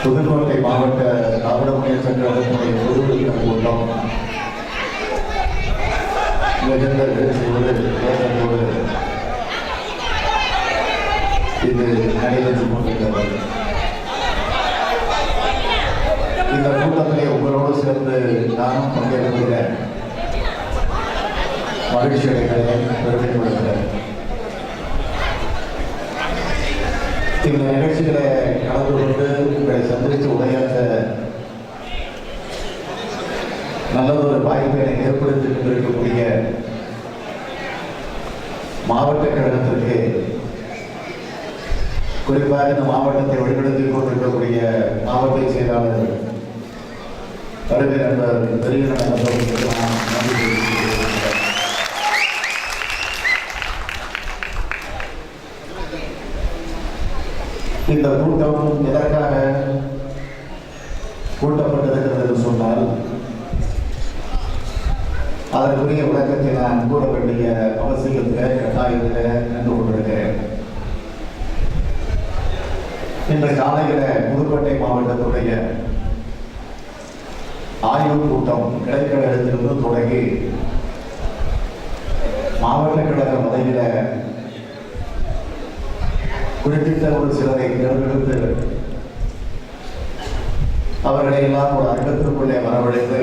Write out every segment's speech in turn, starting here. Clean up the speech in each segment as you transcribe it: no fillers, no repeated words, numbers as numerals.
புதுக்கோட்டை மாவட்ட திராவிட முன்னேற்ற கழகத்தினுடைய பொதுக்குழு கூட்டம் மிகுந்த நிகழ்ச்சியோடு தேர்தலோடு இது நடைபெற்றுக் கொண்டிருக்கிறது. இந்த கூட்டத்திலே உங்களோடு சேர்ந்து நானும் பங்கேற்கிறேன். மகிழ்ச்சி அடைகிறேன், பெருமைப்படுகிறேன். இந்த நிகழ்ச்சிகளை கலந்து கொண்டு உங்களை சந்தித்து உரையாற்ற நல்லதொரு வாய்ப்பை ஏற்படுத்தி கொண்டிருக்கக்கூடிய மாவட்ட கழகத்திற்கு, குறிப்பாக இந்த மாவட்டத்தை வழிநடத்திக் கொண்டிருக்கக்கூடிய மாவட்ட செயலாளர் வருகை நண்பர் பெரியவர்கள் நான் நன்றி தெரிவித்துக் இந்த கூட்டம் எதற்காக கூட்டப்பட்டிருக்கிறது என்று சொன்னால், அதற்குரிய விளக்கத்தை நான் கூற வேண்டிய அவசியத்தில் கட்டாயத்தில் நின்று கொண்டிருக்கிறேன். இன்று காலையில் புதுக்கோட்டை மாவட்டத்துடைய ஆய்வுக் கூட்டம் கிளைக்கழகத்திலிருந்து தொடங்கி மாவட்ட கழக பதவியில குறிப்பிட்ட ஒரு சிலரை தேர்ந்தெடுத்து அவர்களை எல்லாம் ஒரு அரங்கத்திற்குள்ளே வரவழைத்து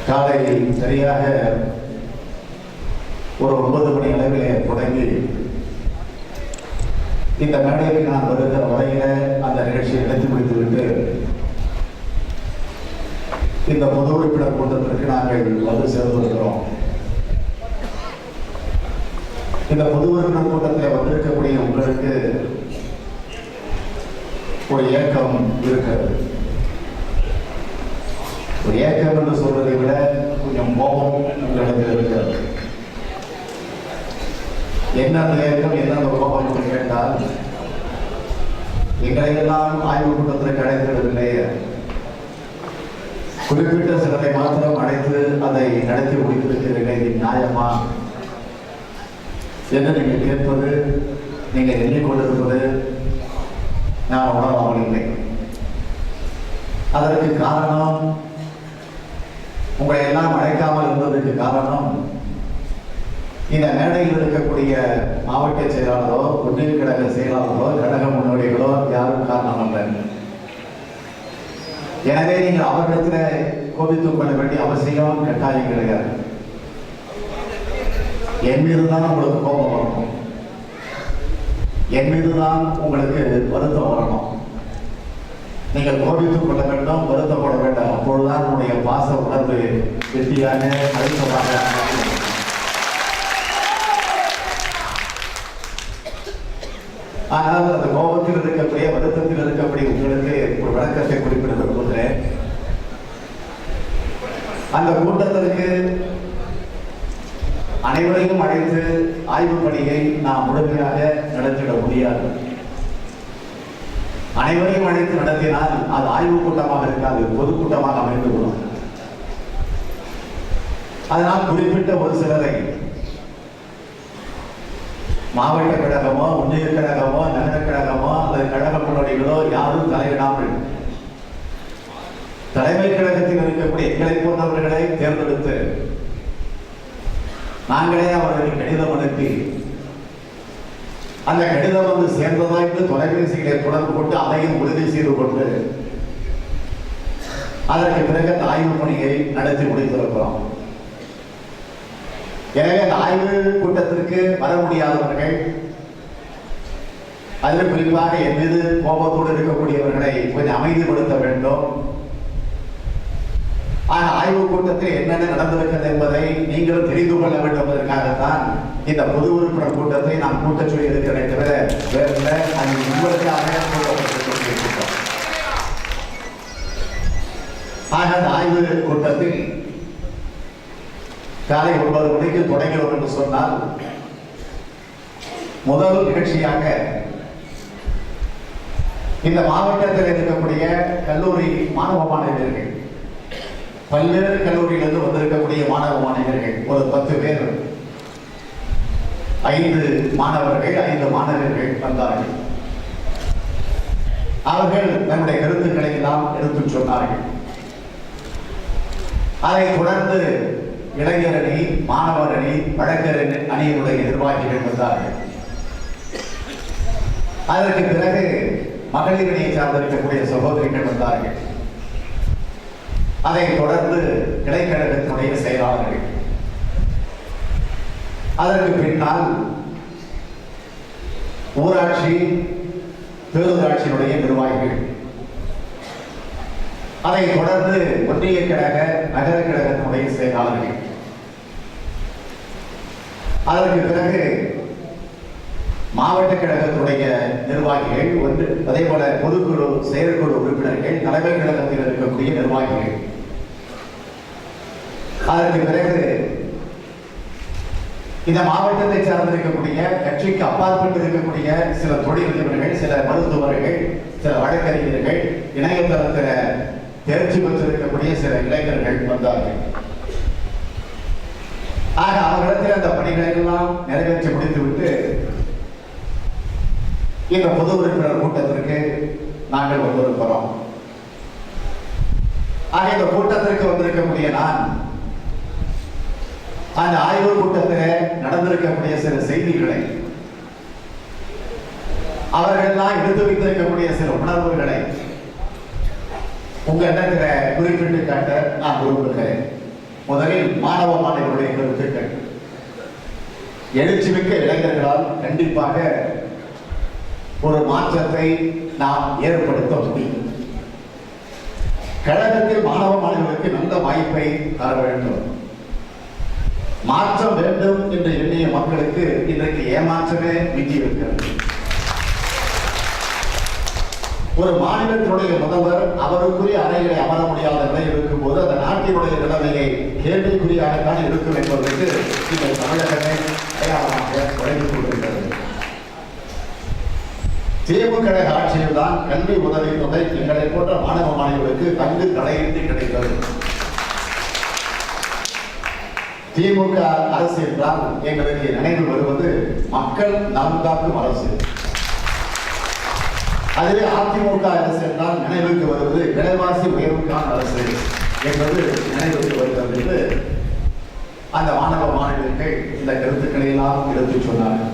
காலை சரியாக ஒரு 9 மணி அளவிலே தொடங்கி இந்த மேடைக்கு நான் வருகிற வரையில அந்த நிகழ்ச்சியை நடத்தி முடித்துவிட்டு இந்த பொது உறுப்பினர் கூட்டத்திற்கு நாங்கள் வந்து சேர்ந்திருக்கிறோம். இந்த பொது உறுப்பினர் கூட்டத்தில் வந்திருக்கக்கூடிய உங்களுக்கு ஒரு ஏக்கம் இருக்கிறது. ஒரு ஏக்கம் என்று சொல்வதை விட கொஞ்சம் கோபம் உங்களுக்கு இருக்கிறது. என்ன அந்த ஏக்கம், என்ன அந்த கோபம் என்று கேட்டால், எங்களை எல்லாம் ஆய்வுக் கூட்டத்திற்கு அழைத்திடவில்லை, குறிப்பிட்ட சிலரை மாத்திரம் அழைத்து அதை நடத்தி முடித்திருக்கிறீர்கள், இது நியாயமா என்று நீங்கள் கேட்பது, நீங்கள் எண்ணிக்கொண்டிருப்பது நான் உணராமல் இல்லை. அதற்கு காரணம், உங்களை எல்லாம் அழைக்காமல் இருந்ததற்கு காரணம், இந்த மேடையில் இருக்கக்கூடிய மாவட்ட செயலாளரோ, ஒன்றிய கழக செயலாளரோ, கழக முன்னோடிகளோ யாரும் காரணம் அல்ல. எனவே நீங்கள் அவர்களிடத்தில் கோபித்துக் கொள்ள வேண்டிய அவசியம் கட்டாயம் கிடையாது. என் மீதுதான் உங்களுக்கு கோபம் வரணும், என் மீதுதான் உங்களுக்கு வருத்தம் வரணும். நீங்கள் கோபித்துக் கொள்ள வேண்டும், வருத்தப்பட வேண்டாம். அப்பொழுதுதான் உங்களுடைய பாச உணர்வு வெற்றியான அழுத்தமாக. ஆனால் அந்த கோபத்தில் இருக்கக்கூடிய, வருத்தத்தில் இருக்கக்கூடிய உங்களுக்கு ஒரு விளக்கத்தை குறிப்பிட விரும்புகிறேன். அந்த கூட்டத்திற்கு அனைவரையும் அழைத்து ஆய்வு பணியை நாம் முழுமையாக நடத்திட முடியாது. அனைவரையும் அழைத்து நடத்தினால் அது ஆய்வு கூட்டமாக இருக்காது, பொதுக்கூட்டமாக அமைந்துவிடும். அதனால் குறிப்பிட்ட ஒரு சிலரை மாவட்ட கழகமோ, ஒன்றிய கழகமோ, நகர கழகமோ அல்லது கழக முன்னோடிகளோ யாரும் தலையிடாமல் தலைமை கழகத்தில் இருக்கக்கூடிய எங்களை போன்றவர்களை தேர்ந்தெடுத்து நாங்களே அவர்களுக்கு கடிதம் அனுப்பி, அந்த கடிதம் வந்து சேர்ந்ததா என்று தொலைபேசிகளை தொடர்பு கொண்டு அதையும் உறுதி செய்து கொண்டு அதற்கு பிறகு அந்த ஆய்வு பணியை நடத்தி முடித்திருக்கிறோம். எனவே அந்த ஆய்வு கூட்டத்திற்கு வர முடியாதவர்கள், அதில் குறிப்பாக என் மீது கோபத்தோடு இருக்கக்கூடியவர்களை கொஞ்சம் அமைதிப்படுத்த வேண்டும். ஆய்வு கூட்டத்தில் என்னென்ன நடந்திருக்கிறது என்பதை நீங்களும் தெரிந்து கொள்ள வேண்டும் என்பதற்காகத்தான் இந்த பொது உறுப்பினர் கூட்டத்தை நான் கூட்ட சொல்லி இருக்கிறேன். தவிர வேறு அது உங்களுக்காக கூட்டப்பட்டிருக்கக்கூடிய கூட்டம். ஆக அந்த ஆய்வு கூட்டத்தில் காலை 9 மணிக்கு தொடங்கினோம் என்று சொன்னால், முதல் நிகழ்ச்சியாக இந்த மாவட்டத்தில் இருக்கக்கூடிய கல்லூரி மாணவ மாணவியர்கள், பல்வேறு கல்லூரியிலிருந்து வந்திருக்கக்கூடிய மாணவ மாணவியர்கள் ஒரு 10 பேர், 5 மாணவர்கள் 5 மாணவர்கள் வந்தார்கள். அவர்கள் தன்னுடைய கருத்துக்களை எல்லாம் எடுத்துச் சொன்னார்கள். அதைத் தொடர்ந்து இளைஞர் அணி, மாணவர் அணி, வழக்கறிஞர் அணியினுடைய நிர்வாகிகள் வந்தார்கள். அதற்கு பிறகு மகளிர் அணியை சார்ந்திருக்கக்கூடிய சகோதரிகள் வந்தார்கள். அதைத் தொடர்ந்து கிளைக்கழகத்தினுடைய செயலாளர்கள், அதற்கு பின்னால் ஊராட்சி பேரூராட்சியினுடைய நிர்வாகிகள், அதைத் தொடர்ந்து ஒன்றிய கழக நகர கழகத்தினுடைய செயலாளர்கள், அதற்கு பிறகு மாவட்ட கழகத்துடைய நிர்வாகிகள், அதே போல பொதுக்குழு செயற்குழு உறுப்பினர்கள், தலைமை கழகத்தில் இருக்கக்கூடிய நிர்வாகிகள், அதற்கு பிறகு இந்த மாவட்டத்தை சார்ந்திருக்கக்கூடிய கட்சிக்கு அப்பாற்பட்டு இருக்கக்கூடிய சில தொழிலதிபர்கள், சில மருத்துவர்கள், சில வழக்கறிஞர்கள், இணையதளத்தில் தேர்ச்சி பெற்றிருக்கக்கூடிய சில இளைஞர்கள் வந்தார்கள். ஆக அவர்களிடத்தில் அந்த பணிகளை எல்லாம் நிறைவேற்றி முடித்துவிட்டு இந்த பொது உறுப்பினர் கூட்டத்திற்கு நாங்கள் வந்திருக்கிறோம். ஆக இந்த கூட்டத்திற்கு வந்திருக்கக்கூடிய நான் அந்த ஆய்வு கூட்டத்தில் நடந்திருக்கக்கூடிய சில செய்திகளை, அவர்களெல்லாம் எடுத்து வைத்திருக்கக்கூடிய சில உணர்வுகளை உங்களிடத்தில் குறிப்பிட்டு காட்ட நான் விரும்புகிறேன். முதலில் மாணவ மாணவர்களுடைய கருத்துக்கள். எழுச்சிமிக்க இளைஞர்களால் கண்டிப்பாக ஒரு மாற்றத்தை நாம் ஏற்படுத்த முடியும். கழகத்தில் மாணவ மாணவர்களுக்கு நல்ல வாய்ப்பை தர வேண்டும். மாற்றம் வேண்டும் என்று எண்ணிய மக்களுக்கு இன்றைக்கு ஏமாற்றமே மிஞ்சி இருக்கிறது. ஒரு மாநிலத்தினுடைய முதல்வர் அவருக்குரிய அறைகளை அமர முடியாத நிலை இருக்கும் போது அந்த நாட்டினுடைய நிலைமையை கேள்விக்குறியாகத்தான் இருக்கும் என்பதற்கு இந்த தமிழகமே அடையாளமாக வழங்கிக் கொண்டிருக்கிறது. திமுக ஆட்சியில் தான் கல்வி உதவித்தொகை எங்களை போன்ற மாணவ மாணவர்களுக்கு தங்கு தலையிட்டு கிடைத்தது. திமுக அரசு என்றால் எங்களுக்கு நினைவு வருவது மக்கள் நலன் காக்கும் அரசு. அதுவே அதிமுக அரசு என்றால் நினைவுக்கு வருவது விலைவாசி உயர்வுக்கான அரசு என்பது நினைவுக்கு வருகிறது என்று அந்த மாணவ மாணவர்கள் இந்த கருத்துக்களை எல்லாம் எடுத்துச் சொன்னார்கள்.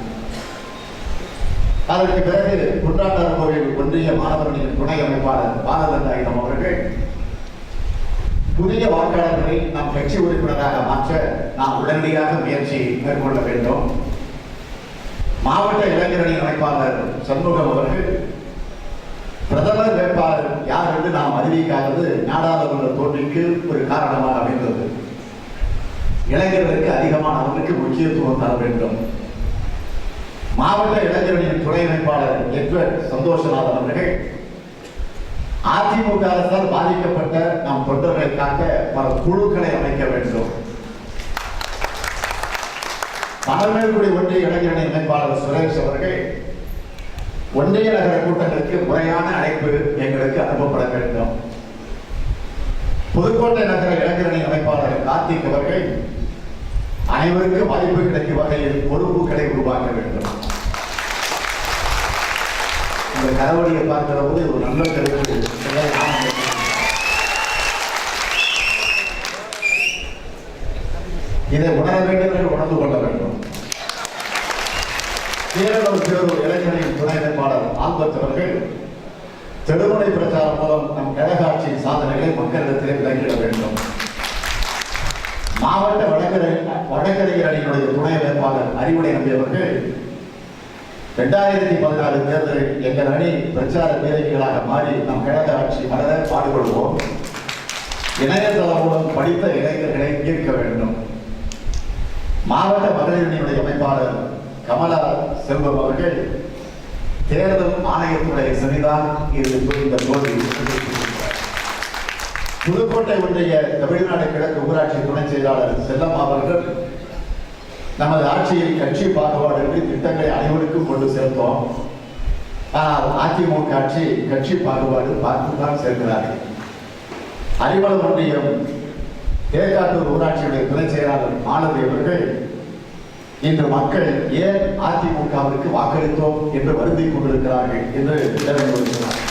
அதற்கு பிறகு குன்றாட்டார் கோவில் ஒன்றிய மாணவர்களின் துணை அமைப்பாளர் பாரதந்தாயிடம் அவர்கள் புதிய வாக்காளர்களை நம் கட்சி உறுப்பினராக மாற்ற நாம் உடனடியாக முயற்சி மேற்கொள்ள வேண்டும். மாவட்ட இளைஞரணி அமைப்பாளர் சண்முகம் அவர்கள் பிரதமர் வேட்பாளர் யார் என்று நாம் அறிவிக்காதது நாடாளுமன்ற தோல்விக்கு ஒரு காரணமாக அமைந்தது. இளைஞர்களுக்கு அதிகமானவர்களுக்கு முக்கியத்துவம் தர வேண்டும். மாவட்ட இளைஞரணியின் துணை அமைப்பாளர் எட்வர்ட் சந்தோஷநாதன் அவர்கள் அதிமுக அரசால் பாதிக்கப்பட்ட நம் தொண்டர்களுக்காக பல குழுக்களை அமைக்க வேண்டும். மணமேல்குடி ஒன்றிய இளைஞரணி அமைப்பாளர் சுரேஷ் அவர்கள் ஒன்றிய நகர கூட்டங்களுக்கு முறையான அழைப்பு எங்களுக்கு அனுப்பப்பட வேண்டும். புதுக்கோட்டை நகர இளைஞரணி அமைப்பாளர் கார்த்திக் அவர்கள் அனைவருக்கும் வாய்ப்பு கிடைக்கும் வகையில் பொறுப்புகளை உருவாக்க வேண்டும். இந்த கரவழியை பார்க்கிற போது ஒரு நல்ல கருத்து. இதை உணர வேண்டும் என்று உணர்ந்து கொள்ள வேண்டும். கேரளம் பேரூர் இளைஞரின் துணை அமைப்பாளர் ஆல்பர்ட் அவர்கள் தெருமுனை பிரச்சாரம் மூலம் நம் கழக ஆட்சியின் சாதனைகளை மக்களிடத்திலே விளங்கிட வேண்டும். மாவட்ட வழக்கறிஞர் அணியினுடைய துணை அமைப்பாளர் அறிவுடை நம்பி அவர்கள் 2016 தேர்தலில் எங்கள் அணி பிரச்சார பேரணிகளாக மாறி நம் கழக ஆட்சி மலர பாடுபடுவோம். இணையதளம் மூலம் படித்த இளைஞர்களை ஈர்க்க வேண்டும். மாவட்ட மகளிர் அணியினுடைய அமைப்பாளர் கமலா செல்வம் அவர்கள் தேர்தல் ஆணையத்துடைய சரிதான் இந்த தோல்வி. புதுக்கோட்டை ஒன்றிய தமிழ்நாடு கிழக்கு ஊராட்சி துணை செயலாளர் செல்லம்மா அவர்கள் நமது ஆட்சியில் கட்சி பாகுபாடு திட்டங்களை அனைவருக்கும் கொண்டு சேர்த்தோம். ஆனால் அதிமுக ஆட்சி கட்சி பாகுபாடு பார்த்துதான் சேர்க்கிறார்கள். அறிவளம் ஒன்றியம் தேக்காட்டூர் ஊராட்சியுடைய துணை செயலாளர் மாணவி அவர்கள் இன்று மக்கள் ஏன் அதிமுகவிற்கு வாக்களித்தோம் என்று வருந்திக் கொண்டிருக்கிறார்கள் என்று தெரிவித்துள்ளார்.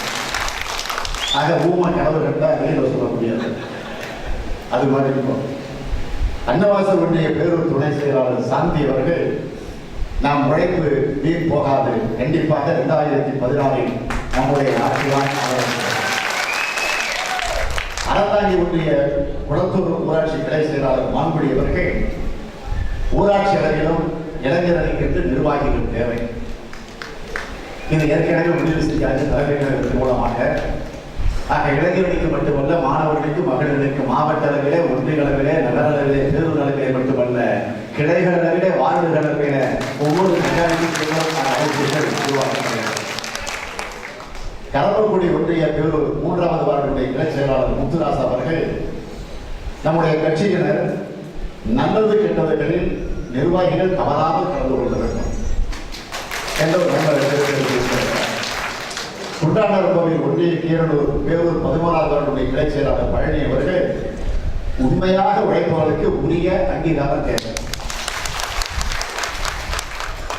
ஆக ஊமை கனவு கண்டா வெளியில் சொல்ல முடியாது. அது மாதிரி இருக்கும். அன்னவாசல் ஒன்றிய பேரூர் துணை செயலாளர் சாந்தி அவர்கள் நாம் உழைப்பு வீண் போகாது, கண்டிப்பாக 2016 நம்முடைய ஆட்சிதான். அறந்தாங்கி ஒன்றிய குளத்தூர் ஊராட்சி கிளை செயலாளர் மான்குடி அவர்கள் ஊராட்சி அளவிலும் இளைஞர்களுக்கு என்று நிர்வாகிகள் தேவை. இது ஏற்கனவே முடிவு செய்யாத தலைமையின் மூலமாக ஆக இளைஞர்களுக்கு மட்டுமல்ல, மாணவர்களுக்கு, மகளிருக்கு மாவட்ட அளவிலே, ஒன்றிய அளவிலே, நகர அளவிலே, பேரூர் அளவிலே மட்டுமல்ல, கிளைகள் அளவிலே, வார்டுகள் அளவிலே ஒவ்வொரு அமைப்புகள் உருவாக்கப்படுகிறது. கரம்பக்குடி ஒன்றிய பேரூர் 3வது வார்டுடைய கிளை செயலாளர் முத்துராசா அவர்கள் நம்முடைய கட்சியினர் நல்லது கெட்டதுகளில் நிர்வாகிகள் தவறாமல் கலந்து கொள்ள வேண்டும் என்ற ஒரு குண்டாண்டர் கோவில் ஒன்றிய கீரனூர் பேரூர் 11வது வார்டுடைய கிளை செயலாளர் பழனி அவர்கள் உண்மையாக உழைப்பவர்களுக்கு உரிய அங்கீகாரம் தேவை.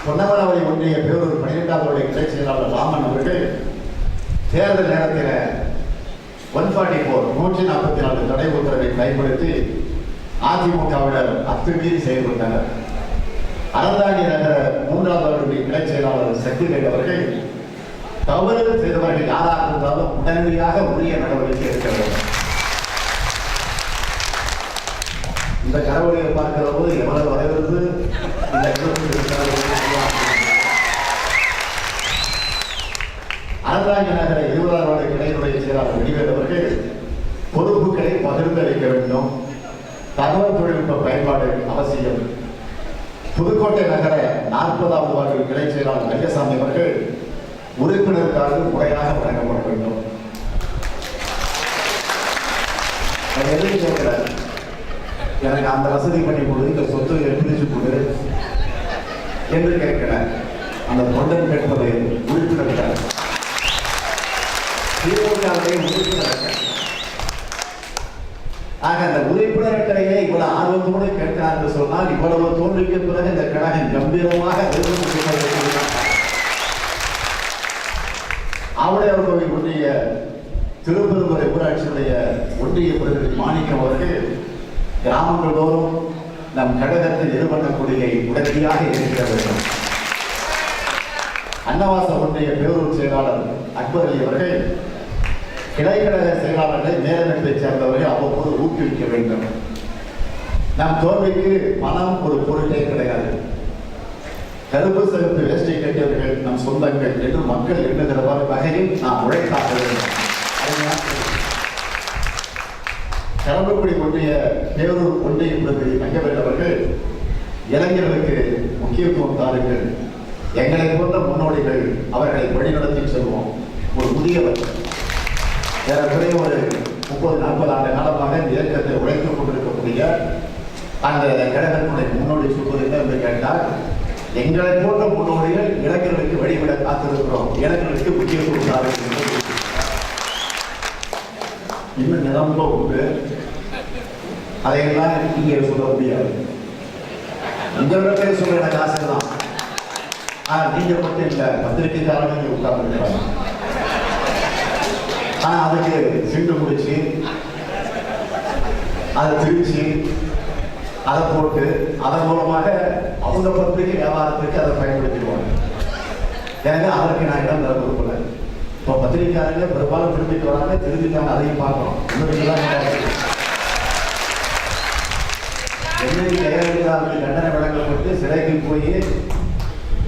பொன்னமராவதி ஒன்றிய பேரூர் 12வது கிளை செயலாளர் ராமன் அவர்கள் தேர்தல் நேரத்தில் 144 தடை உத்தரவை பயன்படுத்தி அதிமுகவினர் அத்துமீறி செயல்பட்டனர். அறந்தாங்கி நகர 3வது கிளை செயலாளர் சக்திவேல் அவர்கள் தவறு செய்தவர்கள் யாராக இருந்தாலும் உடனடியாக உரிய நடவடிக்கை எடுக்க வேண்டும். இந்த கரவழியை பார்க்கிற போது எவ்வளவு வரவிருந்து அறந்தாங்கி நகர 20வது கிளையினுடைய செயலாளர் வெடிவேல் அவர்கள் பொறுப்புகளை பகிர்ந்தளிக்க வேண்டும். தகவல் தொழில்நுட்ப பயன்பாடு அவசியம். புதுக்கோட்டை நகர 40வது வார்டு கிளை செயலாளர் ரங்கசாமி அவர்கள் உறுப்பினருக்காக முறையாக வழங்கப்பட வேண்டும். எதுவும் கேட்கிறார், எனக்கு அந்த வசதி பண்ணி கொடு, இந்த சொத்துக்களை பிரிச்சு கொடு என்று கேட்கிறார். அந்த தொண்டன் கேட்பது உறுப்பினர்கள் உறுப்பினர்கள். ஆக அந்த உறுப்பினர்களையே இவ்வளவு ஆர்வத்தோடு கேட்கிறார் என்று சொன்னால், இவ்வளவு தோல்விக்கு பிறகு இந்த கழகம் கம்பீரமாக ஆவுடையார் கோவில் ஒன்றிய திருப்பெருந்துறை ஊராட்சியுடைய ஒன்றிய பிரதிநிதி மாணிக்கம் அவர்கள் கிராமங்கள் தோறும் நம் கழகத்தில் நிறுவன கொடியை உடனடியாக ஏற்க வேண்டும். அன்னவாசல் ஒன்றிய பேரூர் செயலாளர் அக்பர் அலி அவர்கள் கிளைக்கழக செயலாளர்களை மேலமைப்பை சேர்ந்தவர்கள் அவ்வப்போது ஊக்குவிக்க வேண்டும். நம் தோல்விக்கு பணம் ஒரு பொருளே கிடையாது. கருப்பு சிறப்பு வேஷ்டை கட்டியவர்கள் நம் சொந்தங்கள் என்று மக்கள் எண்ணுகிற வகையில் நாம் உழைத்தாக வேண்டும். கரம்பக்குடி ஒன்றிய பேரூர் ஒன்றிய பிரதிநிதி தங்கவேல் அவர்கள் இளைஞர்களுக்கு முக்கியத்துவம் தாருங்கள், எங்களை போன்ற முன்னோடிகள் அவர்களை வழிநடத்தி செல்வோம். ஒரு புதியவர் ஏறக்குறைய ஒரு 30-40 ஆண்டு காலமாக இந்த இயக்கத்தை உழைத்துக் கொண்டிருக்கக்கூடிய அந்த கழகத்தினுடைய முன்னோடி சொல்வது என்ன என்று கேட்டால், எங்களை போன்ற முன்னோடிகள் இளைஞர்களுக்கு வழிவிட காத்திருக்கிறோம், இளைஞர்களுக்கு முக்கியத்துவம் தாருங்கள். இன்னும் நிரம்ப உண்டு, அதையெல்லாம் இங்கே சொல்ல முடியாது. உங்களிடத்தை சொல்ல எனக்கு ஆசை தான். ஆனால் நீங்க மட்டும் இல்லை, பத்திரிகைக்காரங்க உட்கார்ந்து. ஆனால் அதுக்கு சிண்டு முடிச்சு அதை திருச்சி அதை போட்டு அதன் மூலமாக அவங்க பத்திரிகை வியாபாரத்துக்கு அதை பயன்படுத்திடுவாங்க. ஏன்னா அதற்கு நான் இடம் தர கொடுக்கல. இப்போ பத்திரிகைக்காரங்க பெரும்பாலும் திரும்பிட்டு வராங்க, திரும்பிட்டாங்க, அதையும் பார்க்கணும். என்னைக்கு ஜெயலலிதாவுக்கு தண்டனை வழங்கப்பட்டு சிறைக்கு போய்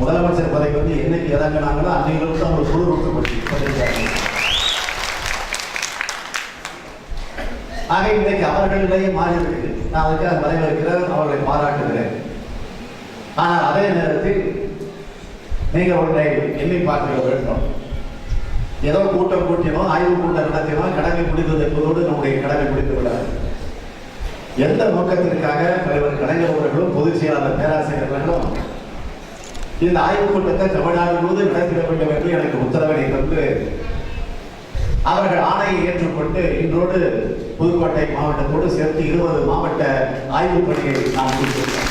முதலமைச்சர் பதவி வந்து என்னைக்கு இறங்கினாங்களோ அன்னைகளுக்கு தான் ஒரு குழு கொடுக்கப்பட்டு. ஆக இன்றைக்கு அவர்களிடையே மாறி இருக்குது. நான் அதுக்காக வரவேற்கிறேன், அவர்களை பாராட்டுகிறேன். ஆனால் அதே நேரத்தில் நீங்கள் ஒன்றை எண்ணி பார்க்க வேண்டும். ஏதோ கூட்டம் கூட்டினோம், ஆய்வு கூட்டம் நடத்தினோம், கடமை முடிந்தது என்பதோடு நம்முடைய கடமை முடித்து விடாது. எந்த நோக்கத்திற்காக தலைவர் கலைஞர் அவர்களும் பொதுச் செயலாளர் பேராசிரியர்களும் இந்த ஆய்வுக் கூட்டத்தை தமிழ்நாடு முழுவதும் நடத்திட வேண்டும் என்று எனக்கு உத்தரவினை தந்து அவர்கள் ஆணையை ஏற்றுக்கொண்டு இன்றோடு புதுக்கோட்டை மாவட்டத்தோடு சேர்த்து 20 மாவட்ட ஆய்வுப் பணியை நான் முடித்துள்ளேன்.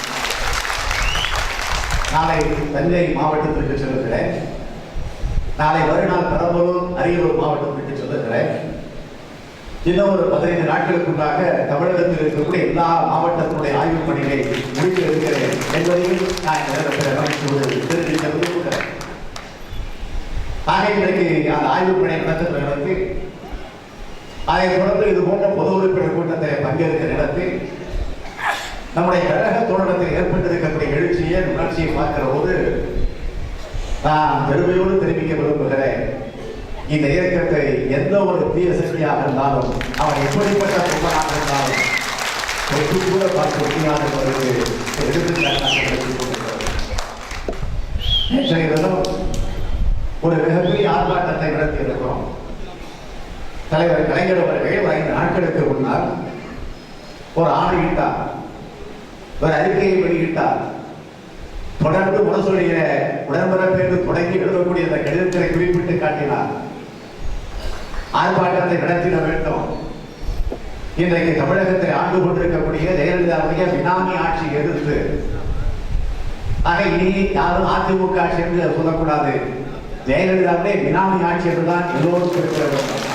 நாளை தஞ்சை மாவட்டத்திற்கு செல்லுகிறேன். நாளை மறுநாள் பெரம்பலூர், அரியலூர் மாவட்டத்திற்கு செல்லுகிறேன். இன்னும் ஒரு 15 நாட்களுக்குள்ளாக தமிழகத்தில் இருக்கக்கூடிய எல்லா மாவட்டத்தினுடைய ஆய்வுப் பணிகளை முடிக்க இருக்கிறேன் என்பதையும் நான் இந்த நேரத்தில் மகிழ்ச்சியோடு தெரிவிக்க விரும்புகிறேன். ஆக இன்றைக்கு அந்த ஆய்வுப் பணி நடத்துகிற இடத்தில் அதைத் தொடர்ந்து இது போன்ற பொது உறுப்பினர் கூட்டத்தில் பங்கேற்கிற இடத்தில் நம்முடைய கழக தோழத்தில் ஏற்பட்டிருக்கக்கூடிய எழுச்சியை உணர்ச்சியை பார்க்கிற போது நான் பெருமையோடு தெரிவிக்க விரும்புகிறேன். இந்த இயக்கத்தை எந்த ஒரு தீய சக்தியாக இருந்தாலும் அவன் எப்படிப்பட்ட கும்பலாக இருந்தாலும் ஒன்று கூட பார்க்க முடியாது என்பதற்கு நேற்றைய தினம் ஒரு மிகப்பெரிய ஆர்ப்பாட்டத்தை நடத்தி இருக்கிறோம். தலைவர் கலைஞர் அவர்கள் 5 நாட்களுக்கு முன்னால் ஒரு ஆணையிட்டார், ஒரு அறிக்கையை வெளியிட்டார். தொடர்ந்து முரசொலிய உடன்பிறப்பு என்று தொடங்கி எழுதக்கூடிய அந்த கடிதத்தை குறிப்பிட்டு காட்டினார். ஆர்ப்பாட்டத்தை நடத்திட வேண்டும். இன்றைக்கு தமிழகத்தை ஆண்டு கொண்டிருக்கக்கூடிய ஜெயலலிதாவுடைய பினாமி ஆட்சி எதிர்த்து ஆக இனி யாரும் அதிமுக ஆட்சி என்று சொல்லக்கூடாது, ஜெயலலிதாவுடைய பினாமி ஆட்சி என்றுதான் எல்லோரும் குறிப்பிட வேண்டும்.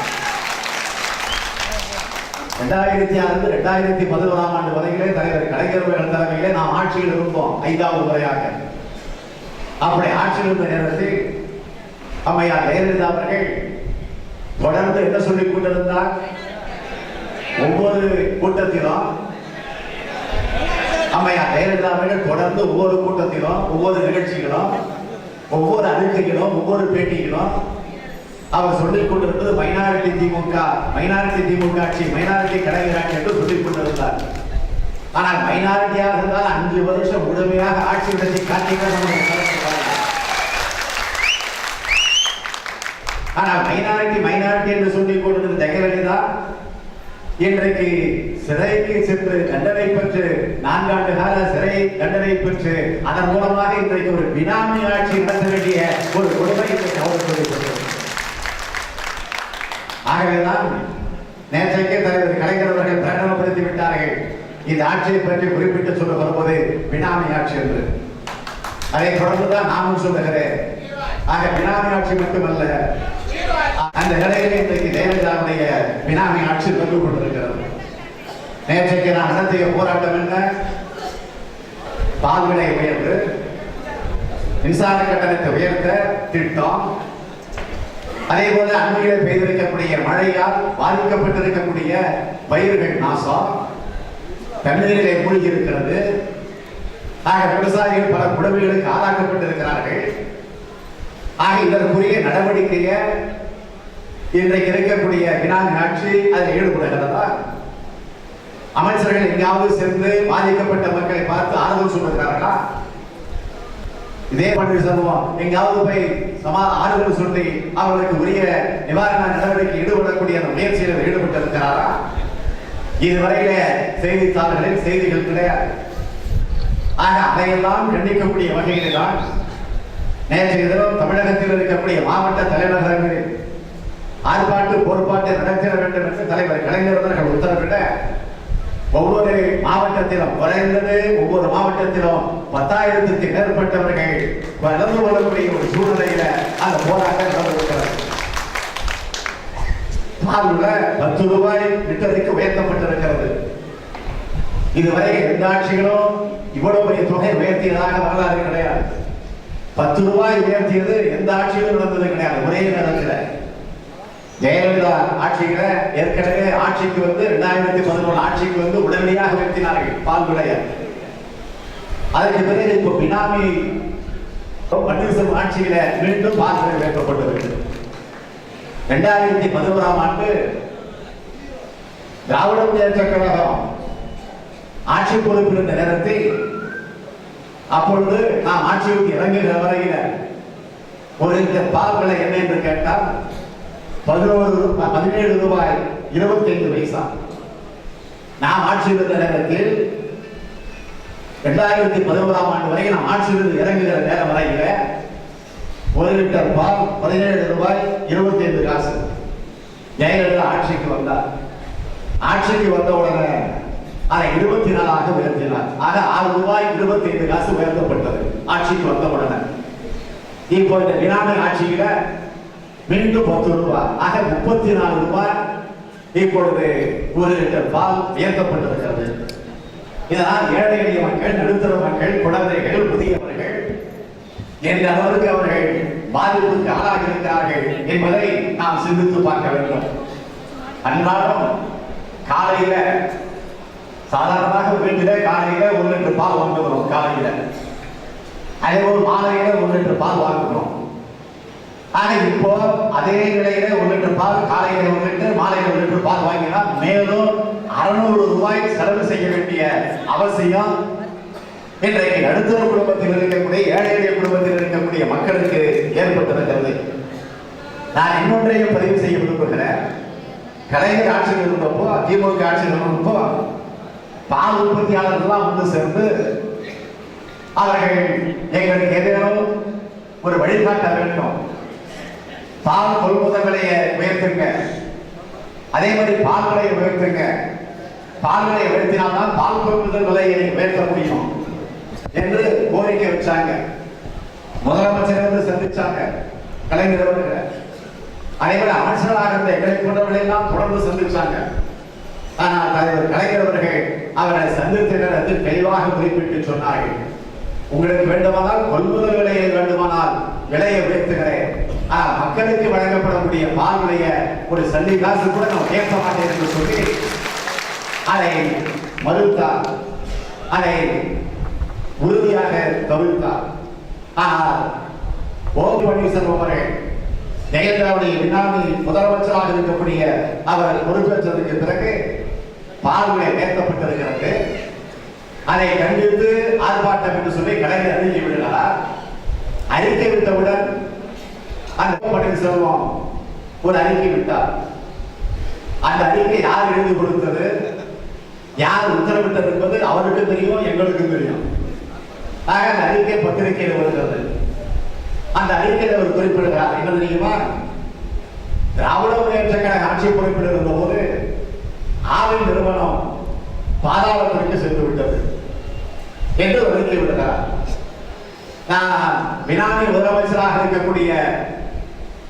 2006 2011 ஆண்டு வரையிலே தலைவர் கலைஞர் தலைமையிலே நாம் ஆட்சியில் இருந்தோம் 5வது முறையாக. அப்படி ஆட்சியில் இருந்த நேரத்தில் அம்மையார் ஜெயலலிதா அவர்கள் தொடர்ந்து என்ன சொல்லிக் கொண்டிருந்தார்? ஒவ்வொரு கூட்டத்திலும் அம்மையார் ஜெயலலிதா அவர்கள் தொடர்ந்து ஒவ்வொரு கூட்டத்திலும், ஒவ்வொரு நிகழ்ச்சிகளும், ஒவ்வொரு அறிக்கைகளும், ஒவ்வொரு பேட்டிகளும் அவர் சொல்லிக் கொண்டிருந்தது மைனாரிட்டி திமுக, மைனாரிட்டி திமுக ஆட்சி, மைனாரிட்டி கலைஞர் ஆட்சி என்று சொல்லிக் கொண்டிருந்தார். ஆனால் மைனாரிட்டியாக இருந்தால் 5 வருஷம் முழுமையாக ஆட்சி நடத்தி காட்டினார். ஆனால் மைனாரிட்டி என்று சொல்லிக் கொண்டிருந்த ஜெயலலிதா இன்றைக்கு சிறைக்கு சென்று தண்டனை பெற்று 4 ஆண்டு கால சிறை தண்டனை பெற்று அதன் மூலமாக இன்றைக்கு ஒரு பினாமி ஆட்சி நடத்த வேண்டிய ஒரு கொடுமை அவருக்கு. ஆகவேதான் நேற்றைக்கே தலைவர் கலைஞர் அவர்கள் பிரகடனப்படுத்தி விட்டார்கள், இந்த ஆட்சியை பற்றி குறிப்பிட்டு சொல்ல வருவது பினாமி ஆட்சி என்று. அதை தொடர்ந்துதான் நானும் சொல்லுகிறேன். ஆக பினாமி ஆட்சி மட்டுமல்ல, அந்த நிலையிலே இன்றைக்கு ஜெயலலிதாவுடைய பினாமி ஆட்சி வந்து கொண்டிருக்கிறது. நேற்றைக்கு நான் நடத்திய போராட்டம் என்ன? பால் விலை உயர்வு, மின்சார கட்டணத்தை உயர்த்த திட்டம், அதே போல அண்மையிலே பெய்திருக்கக்கூடிய மழையால் பாதிக்கப்பட்டிருக்கக்கூடிய பயிர்கள் நாசம், தண்ணீரிலே மூழ்கி இருக்கிறது. ஆக விவசாயிகள் பல குடும்பங்களுக்கு ஆளாக்கப்பட்டிருக்கிறார்கள். ஆக இதற்குரிய நடவடிக்கையை இன்றைக்கு இருக்கக்கூடிய பினாமி ஆட்சி அதில் ஈடுபடுகிறதா? அமைச்சர்கள் எங்காவது சென்று பாதிக்கப்பட்ட மக்களை பார்த்து ஆறுதல் சொல்லுகிறார்களா? இதே பன்னீர்செல்வம் எங்காவது போய் ஆறுதல் சொல்லி அவர்களுக்கு உரிய நிவாரண நடவடிக்கை ஈடுபடக்கூடிய அந்த முயற்சியில் ஈடுபட்டு இருக்கிறாரா? இதுவரையில செய்தித்தாள்களில் செய்திகள் கிடையாது. ஆக அதையெல்லாம் கண்டிக்கக்கூடிய வகையில் தான் நேற்றைய தினம் தமிழகத்தில் இருக்கக்கூடிய மாவட்ட தலைநகரங்களில் ஆர்ப்பாட்டு பொறுப்பாட்டை நடத்திட வேண்டும் என்று தலைவர் கலைஞர் அவர்கள் உத்தரவிட ஒவ்வொரு மாவட்டத்திலும் குறைந்தது ஒவ்வொரு மாவட்டத்திலும் 10,000க்கு மேற்பட்டவர்கள் கலந்து கொள்ளக்கூடிய ஒரு சூழ்நிலையில அந்த போராட்டம் நடந்திருக்கிறது. 10 ரூபாய் லிட்டருக்கு உயர்த்தப்பட்டிருக்கிறது. இதுவரை எந்த ஆட்சிகளும் இவ்வளவு பெரிய தொகை உயர்த்தியதாக வரலாறு கிடையாது. 10 ரூபாய் உயர்த்தியது எந்த ஆட்சியிலும் நடந்தது கிடையாது. ஒரே நேரத்தில் ஜெயலலிதா ஆட்சியில ஏற்கனவே ஆட்சிக்கு வந்து 2011 ஆட்சிக்கு வந்து உடனடியாக உயர்த்தினார்கள் பால் விலையை. அதற்கு பிறகு இப்போ பினாமி பன்னீர்செல்வம் ஆட்சியில மீண்டும் பால் விலை உயர்த்தப்பட்டது. 2011 ஆண்டு திராவிட முன்னேற்ற கழகம் ஆட்சி பொறுப்பில் இருந்த நேரத்தில் அப்பொழுது நாம் ஆட்சிக்கு இறங்குகிற வரையில ஒரு பால் விலை என்ன என்று கேட்டால் 17 ரூபாய் 25 பைசா. நாம் ஆட்சியில் இருந்த நேரத்தில் 2011 ஆண்டு வரை நாம் ஆட்சியில் இறங்குகிற நேரம் வரையில 1 லிட்டர் பால் 17 ரூபாய் 25 காசு. ஜெயலலிதா ஆட்சிக்கு வந்தார். ஆட்சிக்கு வந்த உடனே அதை 24 உயர்த்தினார். ஆக 6 ரூபாய் 25 காசு உயர்த்தப்பட்டது ஆட்சிக்கு வந்த உடனே. இப்போ இந்த பினாமி ஆட்சியில மீண்டும் 10 ரூபாய், ஆக 34 ரூபாய் இப்பொழுது 1 லிட்டர் பால் உயர்த்தப்பட்டிருக்கிறது. இதனால் ஏழை எளிய மக்கள், நடுத்தர மக்கள், குழந்தைகள், முதியவர்கள் எந்த அளவுக்கு அவர்கள் பாதிப்புக்கு ஆளாகி இருக்கிறார்கள் என்பதை நாம் சிந்தித்து பார்க்க வேண்டும். அன்றாடம் காலையில சாதாரணமாக வீட்டிலே காலையில 1 லிட்டர் பால் வாங்குகிறோம். காலையில அதேபோல் மாலையில 1 லிட்டர் பால் வாங்குகிறோம். ஆனா இப்போ அதே நிலையில 1 லிட்டர் பால் காலையில 1 லிட்டர், மாலையில 1 லிட்டர் பால் வாங்கினால் மேலும் 600 ரூபாய் செலவு செய்ய வேண்டிய அவசியம் இன்றைக்கு நடுத்தர குடும்பத்தில் இருக்கக்கூடிய, ஏழை எளிய குடும்பத்தில் இருக்கக்கூடிய மக்களுக்கு ஏற்பட்டிருக்கிறது. நான் இன்னொன்றையும் பதிவு செய்ய விரும்புகிறேன். கலைஞர் ஆட்சியில் இருந்தப்போ, திமுக ஆட்சியில் இருந்தப்போ பால் உற்பத்தியாளர்கள்லாம் ஒன்று சேர்ந்து அவர்கள் எங்களுக்கு ஏதேனும் ஒரு வழிகாட்ட வேண்டும், பால் கொள்முதல் விலையை உயர்த்துங்க, அதே மாதிரி பால் விலையை உயர்த்துங்க, பால் விலையை உயர்த்தினால்தான் பால் கொள்முதல் விலையை உயர்த்த முடியும் என்று கோரிக்கை வச்சாங்க. முதலமைச்சர் வந்து சந்திச்சாங்க கலைஞர் அவர்கள். அதே மாதிரி அமைச்சராக இருந்த எங்களை போன்றவர்களை எல்லாம் தொடர்ந்து சந்திச்சாங்க. ஆனால் தலைவர் கலைஞர் அவர்கள் அவரை சந்தித்தனர் என்று தெளிவாக குறிப்பிட்டு சொன்னார்கள், உங்களுக்கு வேண்டுமானால் கொள்முதல் விலையை வேண்டுமானால் விலையை உயர்த்துகிறேன், ஆனால் மக்களுக்கு வழங்கப்படக்கூடிய பால் விலைய ஒரு சல்லி காசு கூட நான் கேட்க மாட்டேன் என்று சொல்லி அதை மறுத்தார், அதை உறுதியாக தவிர்த்தார். ஆனால் ஓ பன்னீர்செல்வம் அவர்கள் ஜெயலலிதாவுடைய பினாமி முதலமைச்சராக இருக்கக்கூடிய அவர் பொறுப்பேற்றதற்கு பிறகு பால் விலை உயர்த்தப்பட்டிருக்கிறது, அதை கண்டித்து ஆர்ப்பாட்டம் என்று சொல்லி கலைஞர் அறிக்கை விடுகிறார். அறிக்கை விட்டவுடன் அந்த பன்னீர்செல்வம் ஒரு அறிக்கை விட்டார். அந்த அறிக்கை யார் எழுதி கொடுத்தது, யார் உத்தரவிட்டது என்பது அவருக்கு தெரியும், எங்களுக்கு தெரியும். ஆக அந்த அறிக்கை பத்திரிகையில் வருகிறது. அந்த அறிக்கையில் அவர் குறிப்பிடுகிறார், என்ன தெரியுமா, திராவிட முன்னேற்ற கழக ஆட்சி பொறுப்பில் இருந்த போது ஆவின் நிறுவனம் பாதாளத்திற்கு சென்று விட்டது என்று அறிக்கை விடுகிறார். நான் பினாமி முதலமைச்சராக இருக்கக்கூடிய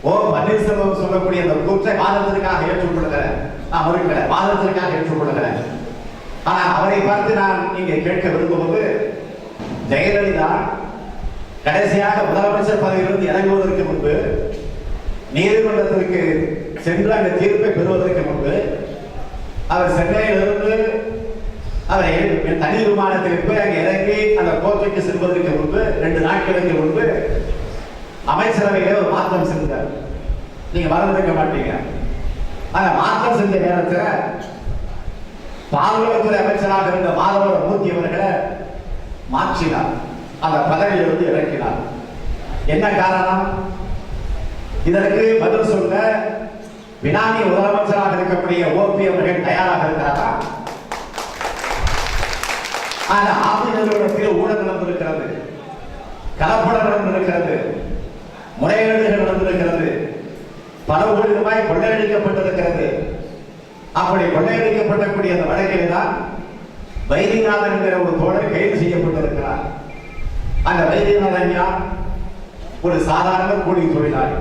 ஓ பன்னீர்செல்வம் சொல்லக்கூடிய அந்த கூற்றை வாதத்திற்காக ஏற்றுக்கொள்கிறேன், நான் மறுக்கிறேன், வாதத்திற்காக ஏற்றுக்கொள்கிறேன். ஆனால் அவரை பார்த்து நான் இங்கே கேட்க விரும்புவது, ஜெயலலிதா கடைசியாக முதலமைச்சர் பதவியிலிருந்து இறங்குவதற்கு முன்பு நீதிமன்றத்திற்கு சென்று அந்த தீர்ப்பை பெறுவதற்கு முன்பு அவர் சென்னையிலிருந்து அவர் தனி விமானத்தில் போய் அங்கே இறங்கி அந்த கோர்ட்டுக்கு செல்வதற்கு முன்பு 2 நாட்களுக்கு முன்பு அமைச்சரவையிலே ஒரு மாற்றம் செஞ்சார். நீங்க மறந்துக்க மாட்டீங்க. அந்த மாற்றம் செஞ்ச நேரத்தில் பால்வளத்துறை அமைச்சராக இருந்த மாதவர மூர்த்தி அவர்களை மாற்றினார், அந்த பதவியிலிருந்து இறக்கினார். என்ன காரணம்? இதற்கு பதில் சொல்ல பினாமி முதலமைச்சராக இருக்கக்கூடிய ஓபி அவர்கள் தயாராக இருக்கிறாரா? அந்த ஆபி நிறுவனத்தில் ஊழல் நடந்திருக்கிறது, கலப்படம் நடந்திருக்கிறது, முறைகேடுகள் நடந்திருக்கிறது, பல கோடி ரூபாய் கொள்ளையடிக்கப்பட்டிருக்கிறது. அப்படி கொள்ளையடிக்கப்படக்கூடிய அந்த வழக்கில் தான் வைத்தியநாதன் என்கிற ஒரு தோழர் கைது செய்யப்பட்டிருக்கிறார். அந்த வைத்தியநாதன் யார்? ஒரு சாதாரண கூலி தொழிலாளி.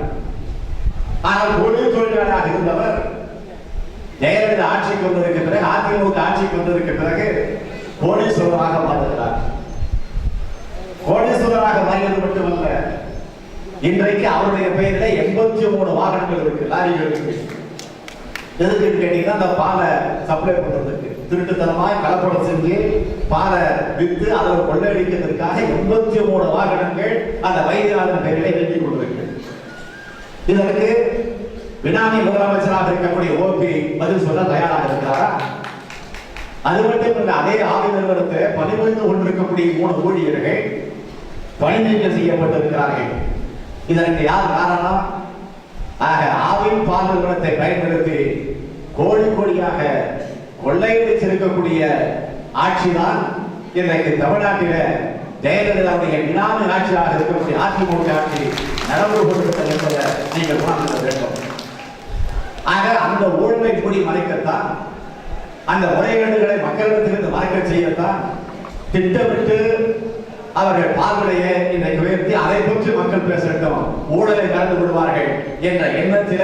ஆனால் கூலி தொழிலாளியாக இருந்தவர் ஜெயலலிதா ஆட்சிக்கு வந்ததற்கு பிறகு, அதிமுக ஆட்சிக்கு வந்ததற்கு பிறகு கோடீஸ்வரராக மாறுகிறார். கோடீஸ்வரராக மாறியது மட்டுமல்ல, இன்றைக்கு அவருடைய பெயரில் 83 வாகனங்கள் இருக்கு, லாரிகள் இருக்கு. எதுக்கு கேட்டீங்கன்னா அந்த பாலை சப்ளை பண்றதுக்கு, திருட்டுத்தனமாய் கலப்படம் செஞ்சு பாலை வித்து அதில் கொள்ளையடிக்கிறதுக்காக 83 வாகனங்கள் அந்த வைத்தியநாதன் பெயரில் எழுதி கொண்டிருக்கு. இதற்கு பினாமி முதலமைச்சராக இருக்கக்கூடிய ஓபி பதில் சொல்ல தயாராக இருக்கிறாரா? அது மட்டும் இல்ல, அதே ஆவி நிறுவனத்தை பணிபுரிந்து கொண்டிருக்கக்கூடிய 3 ஊழியர்கள் பணி நீக்கம் செய்யப்பட்டிருக்கிறார்கள். இதற்கு யார் காரணம்? ஆவின் பால் நிறுவனத்தை பயன்படுத்தி கோடி கோடியாக கொள்ளையடிச்சிருக்கக்கூடிய ஆட்சிதான் இன்றைக்கு தமிழ்நாட்டில ஜெயலலிதாவுடைய பினாமி ஆட்சியாக இருக்கக்கூடிய அதிமுக ஆட்சி நடந்து கொண்டிருக்கிறது என்பதை நீங்கள் உணர்ந்து வேண்டும். ஆக அந்த ஊழலை கூடி மறைக்கத்தான், அந்த முறைகேடுகளை மக்களிடத்திலிருந்து மறைக்க செய்யத்தான் திட்டமிட்டு அவர்கள் பால்விலையை இன்றைக்கு உயர்த்தி அதை பற்றி மக்கள் பேசட்டும், ஊழலை மறந்து விடுவார்கள் என்ற எண்ணத்தில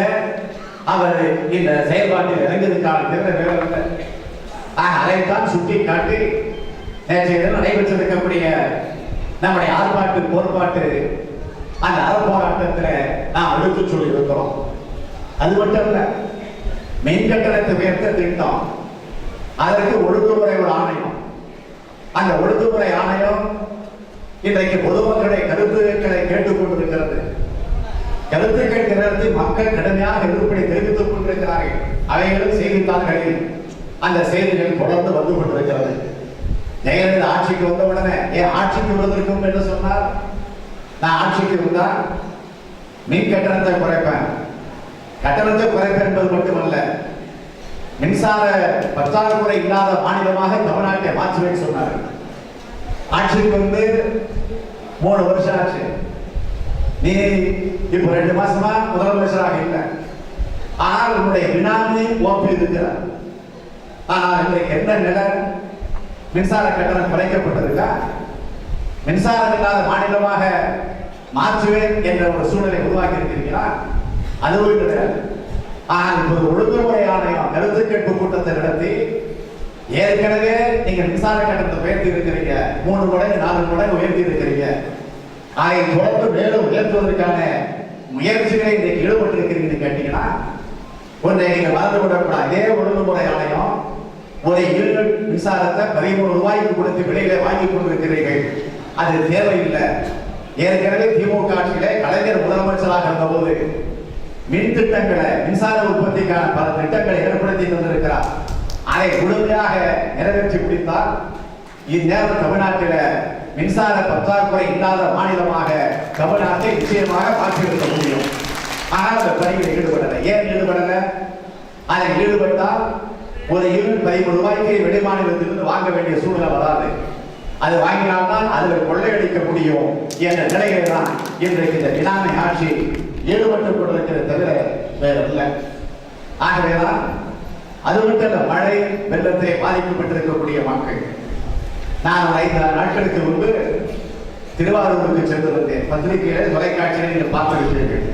அவர் இந்த செயல்பாட்டில் இறங்குவதற்கான திறனை வேறவில்லை. அதைத்தான் சுட்டி காட்டி நேற்றைய தினம் நடைபெற்றிருக்கக்கூடிய நம்முடைய ஆர்ப்பாட்டு கோட்பாட்டு அந்த அறப்போராட்டத்தில் நாம் எடுத்து சொல்லி இருக்கிறோம். அது மட்டும் இல்ல, மின் கட்டணத்தை உயர்த்த திட்டம், அதற்கு ஒழுங்குமுறை ஒரு ஆணையம். அந்த ஒழுங்குமுறை ஆணையம் இன்றைக்கு பொதுமக்களை கருத்துக்களை கேட்டுக் கொண்டிருக்கிறது. கருத்துக்கள் திறந்து மக்கள் கடுமையாக எதிர்ப்பை தெரிவித்துக் கொண்டிருக்கிறார்கள். அவைகளும் செய்தித்தாள்களில் அந்த செய்திகள் தொடர்ந்து வந்து கொண்டிருக்கிறது. ஜெயலலிதா ஆட்சிக்கு வந்தவுடனே ஆட்சிக்கு வருவதற்கும் என்று சொன்னார், நான் ஆட்சிக்கு வந்தால் மின் கட்டணத்தை குறைப்பேன். கட்டணத்தை குறைப்பேன் என்பது மட்டுமல்ல, மின்சார பற்றாக்குறை இல்லாத மாநிலமாக தமிழ்நாட்டை மாற்றுவேன் சொன்னார். ஆட்சிக்கு வந்து 3 வருஷம் ஆச்சு. நீ இப்ப 2 மாசமா முதலமைச்சராக இல்லை. ஆனால் உன்னுடைய வினாமி ஓப்பி இருக்கிறார். ஆனால் இன்றைக்கு என்ன நிலை? மின்சார கட்டணம் குறைக்கப்பட்டிருக்கா? மின்சாரம் இல்லாத மாநிலமாக மாற்றுவேன் என்ற ஒரு சூழலை உருவாக்கி இருக்கிறீங்களா? அதுவும் கிடையாது. ஆனால் இப்போது ஒழுங்குமுறை ஆணையம் கருத்து கேட்பு கூட்டத்தை நடத்தி ஏற்கனவே நீங்க மின்சார கட்டணத்தை உயர்த்தி இருக்கிறீங்க, 3 மடங்கு 4 மடங்கு உயர்த்தி இருக்கிறீங்க. அதை தொடர்ந்து மேலும் உயர்த்துவதற்கான முயற்சிகளை இன்றைக்கு ஈடுபட்டு இருக்கிறீங்கன்னு கேட்டீங்கன்னா ஒன்றை நீங்க மறந்து விடக்கூடாது. இதே ஒழுங்குமுறை ஆணையம் ஒரு யூனிட் மின்சாரத்தை 13 ரூபாய்க்கு கொடுத்து விலையில வாங்கி கொண்டிருக்கிறீர்கள். அது தேவையில்லை. ஏற்கனவே திமுக ஆட்சியிலே கலைஞர் முதலமைச்சராக இருந்தபோது மின் திட்டங்களை, மின்சார உற்பத்திக்கான பல திட்டங்களை ஏற்படுத்தி தந்திருக்கிறார். அதை முழுமையாக நிறைவேற்றி முடித்தால் இந்நேரம் தமிழ்நாட்டில் மின்சார பற்றாக்குறை இல்லாத மாநிலமாக தமிழ்நாட்டை நிச்சயமாக மாற்றியிருக்க முடியும். ஆனால் அந்த பணியில் ஈடுபடலை. ஏன் ஈடுபடலை? அதை ஈடுபட்டால் ஒரு யூனிட் 13 ரூபாய்க்கு வெளிமாநிலத்திலிருந்து வாங்க வேண்டிய சூழ்நிலை வராது. அது வாங்கினால்தான் அதில் கொள்ளையடிக்க முடியும் என்ற நிலையில தான் இன்றைக்கு இந்த பினாமி ஆட்சி ஈடுபட்டுக் கொண்டிருக்கிறது தவிர வேற இல்லை. ஆகவேதான் அது மட்டும் இல்ல, மழை வெள்ளத்தை பாதிக்கப்பட்டிருக்கக்கூடிய மக்கள். நான் ஒரு 5 நாட்களுக்கு முன்பு திருவாரூருக்கு சென்று வந்தேன். பத்திரிகையில தொலைக்காட்சியில நீங்கள் பார்த்திருப்பீர்கள்.